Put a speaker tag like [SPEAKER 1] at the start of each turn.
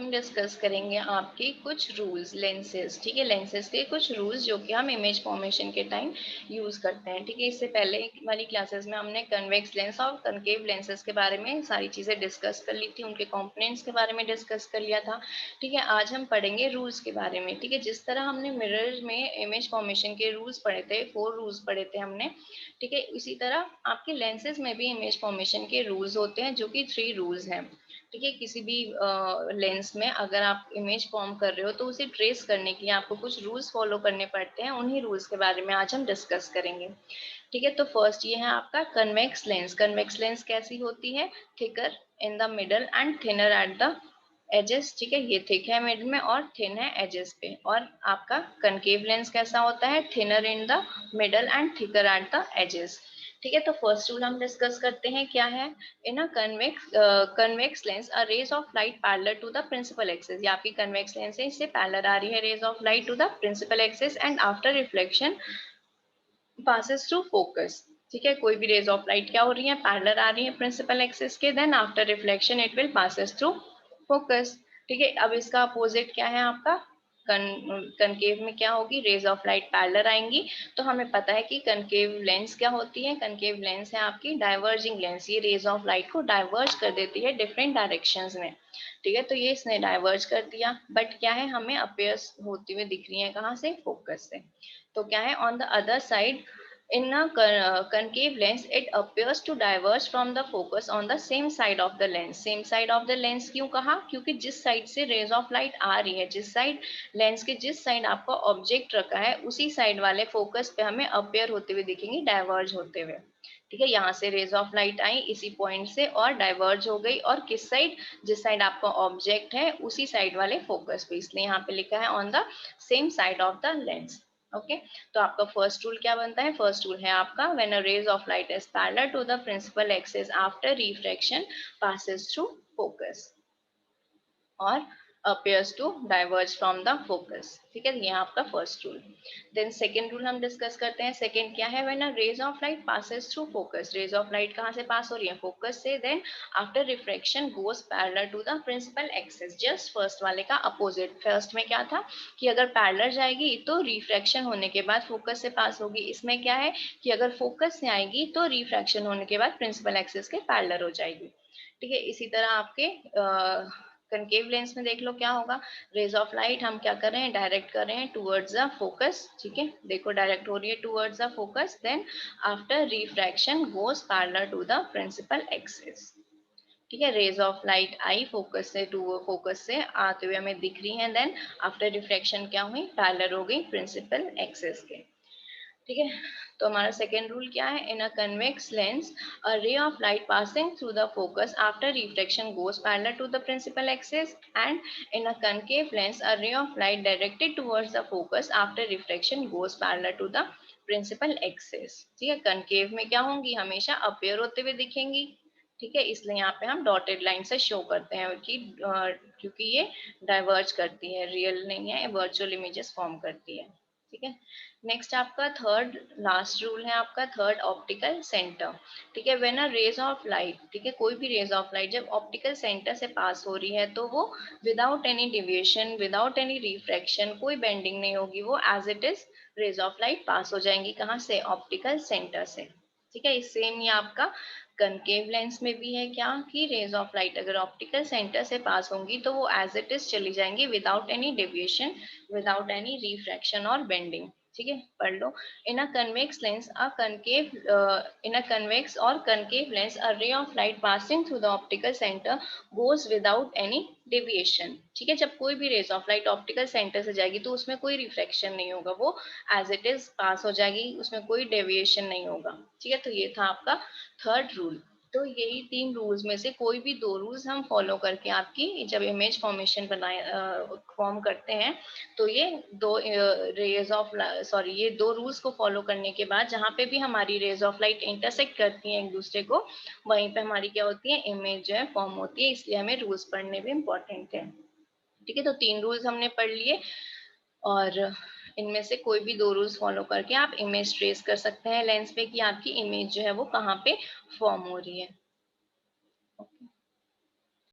[SPEAKER 1] हम डिस्कस करेंगे आपके कुछ रूल्स लेंसेज, ठीक है, लेंसेज के कुछ रूल्स जो कि हम इमेज फॉर्मेशन के टाइम यूज करते हैं, ठीक है। इससे पहले वाली क्लासेस में हमने कन्वेक्स लेंस और कनकेव लेंसेज के बारे में सारी चीजें डिस्कस कर ली थी, उनके कंपोनेंट्स के बारे में डिस्कस कर लिया था, ठीक है। आज हम पढ़ेंगे रूल्स के बारे में, ठीक है। जिस तरह हमने मिरर में इमेज फॉर्मेशन के रूल्स पढ़े थे, 4 रूल्स पढ़े थे हमने, ठीक है, इसी तरह आपके लेंसेज में भी इमेज फॉर्मेशन के रूल्स होते हैं जो कि 3 रूल्स हैं, ठीक है। किसी भी लेंस में अगर आप इमेज फॉर्म कर रहे हो तो उसे ट्रेस करने के लिए आपको कुछ रूल्स फॉलो करने पड़ते हैं, उन्हीं रूल्स के बारे में आज हम डिस्कस करेंगे, ठीक है। तो फर्स्ट ये है आपका कन्वेक्स लेंस। कन्वेक्स लेंस कैसी होती है? Thicker in the middle and thinner at the edges, ठीक है, ये थिक है मिडल में और थिन है एजेस पे। और आपका कनकेव लेंस कैसा होता है? Thinner in the middle and thicker at the edges, ठीक है। तो फर्स्ट रूल हम डिस्कस करते हैं, क्या है? In a convex lens a rays of light parallel to the principal axis, ये आपकी कन्वेक्स लेंस है, इससे पैरेलल आ रही है rays of light to the principal axis and after reflection passes through focus, ठीक है। कोई भी रेज ऑफ लाइट क्या हो रही है? पैरेलल आ रही है प्रिंसिपल एक्सिस के, then after reflection it will passes through focus, ठीक है। अब इसका अपोजिट क्या है आपका? कनकेव में क्या होगी? रेज ऑफ लाइट पैरेलल आएंगी, तो हमें पता है कि कनकेव लेंस क्या होती है? कनकेव लेंस है आपकी डाइवर्जिंग लेंस, ये रेज ऑफ लाइट को डाइवर्ज कर देती है डिफरेंट डायरेक्शंस में, ठीक है। तो ये इसने डाइवर्ज कर दिया, बट क्या है, हमें अपीयर्स होती हुई दिख रही है, कहाँ से? फोकस से। तो क्या है, on the other side in a concave lens it appears to diverge from the focus on the same side of the lens. same side of the lens क्यों कहा? क्योंकि जिस साइड से रेज ऑफ लाइट आ रही है, जिस side lens के जिस साइड आपका ऑब्जेक्ट रखा है उसी साइड वाले फोकस पे हमें अपेयर होते हुए दिखेंगे, डाइवर्ज होते हुए, ठीक है। यहाँ से रेज ऑफ लाइट आई इसी पॉइंट से और डाइवर्ज हो गई, और किस साइड? जिस साइड आपका ऑब्जेक्ट है उसी साइड वाले फोकस पे, इसलिए यहाँ पे लिखा है on the same side of the lens, okay. तो आपका फर्स्ट रूल क्या बनता है? फर्स्ट रूल है आपका when a rays of light is parallel to the principal axis after refraction passes through focus और appears to diverge from the focus, ठीक है। ये आपका first rule. Then second rule हम डिस्कस करते हैं। सेकेंड क्या है? When a rays of light passes through focus, rays of light कहाँ से पास हो रही है? फोकस से, then after refraction goes parallel to the principal axis, just first वाले का अपोजिट। फर्स्ट में क्या था कि अगर पैरेलल जाएगी तो रिफ्रैक्शन होने के बाद फोकस से पास होगी, इसमें क्या है कि अगर फोकस से आएगी तो रिफ्रैक्शन होने के बाद प्रिंसिपल एक्सिस के पैरेलल हो जाएगी, ठीक है। इसी तरह आपके कनकेव लेंस में देख लो क्या होगा? रेज ऑफ लाइट हम क्या कर रहे हैं? डायरेक्ट कर रहे हैं टूवर्ड्स द फोकस, ठीक है, देखो डायरेक्ट हो रही है towards the focus, then after refraction goes parallel to the principal axis, ठीक है। रेज ऑफ लाइट आई फोकस से टू फोकस से आते हुए हमें दिख रही है, देन आफ्टर रिफ्रैक्शन क्या हुई? पैरेलल हो गई प्रिंसिपल एक्सिस के, ठीक है। तो हमारा सेकेंड रूल क्या है? In a convex lens a ray of light passing through the focus after reflection goes parallel to the principal axis and in a concave lens a ray of light directed towards the focus after reflection goes parallel to the principal axis, ठीक है। Concave में क्या होंगी? हमेशा appear होते हुए दिखेंगी, ठीक है, इसलिए यहाँ पे हम डॉटेड लाइन से शो करते हैं कि क्योंकि ये डाइवर्ज करती है, रियल नहीं है, वर्चुअल इमेजेस फॉर्म करती है, ठीक है। नेक्स्ट आपका थर्ड लास्ट रूल है आपका थर्ड, ऑप्टिकल सेंटर, ठीक है। When a rays of light, ठीक है, कोई भी रेज ऑफ लाइट जब ऑप्टिकल सेंटर से पास हो रही है तो वो without any deviation, without any refraction, कोई बेंडिंग नहीं होगी, वो as it is rays of light pass हो जाएंगी, कहाँ से? ऑप्टिकल सेंटर से, ठीक है। सेम ये आपका कनकेव लेंस में भी है क्या कि रेज ऑफ लाइट अगर ऑप्टिकल सेंटर से पास होंगी तो वो एज इट इज चली जाएंगी without any deviation, without any refraction और बेंडिंग, ठीक है। पढ़ लो। In a convex lens a concave in a convex और concave lens a ray of light passing through the optical centre goes without any deviation, ठीक है। जब कोई भी rays of light optical centre से जाएगी तो उसमें कोई रिफ्लेक्शन नहीं होगा, वो एज इट इज पास हो जाएगी, उसमें कोई डेविएशन नहीं होगा, ठीक है। तो ये था आपका थर्ड रूल। तो यही 3 रूल्स में से कोई भी 2 रूल्स हम फॉलो करके आपकी जब इमेज फॉर्मेशन बनाए फॉर्म करते हैं तो ये ये 2 रूल्स को फॉलो करने के बाद जहाँ पे भी हमारी रेज ऑफ लाइट इंटरसेक्ट करती हैं एक दूसरे को, वहीं पे हमारी क्या होती है? इमेज जो है फॉर्म होती है, इसलिए हमें रूल्स पढ़ने भी इम्पोर्टेंट है, ठीक है। तो 3 रूल्स हमने पढ़ लिए और इनमें से कोई भी 2 रूल्स फॉलो करके आप इमेज ट्रेस कर सकते हैं लेंस पे कि आपकी इमेज जो है वो कहाँ पे फॉर्म हो रही है,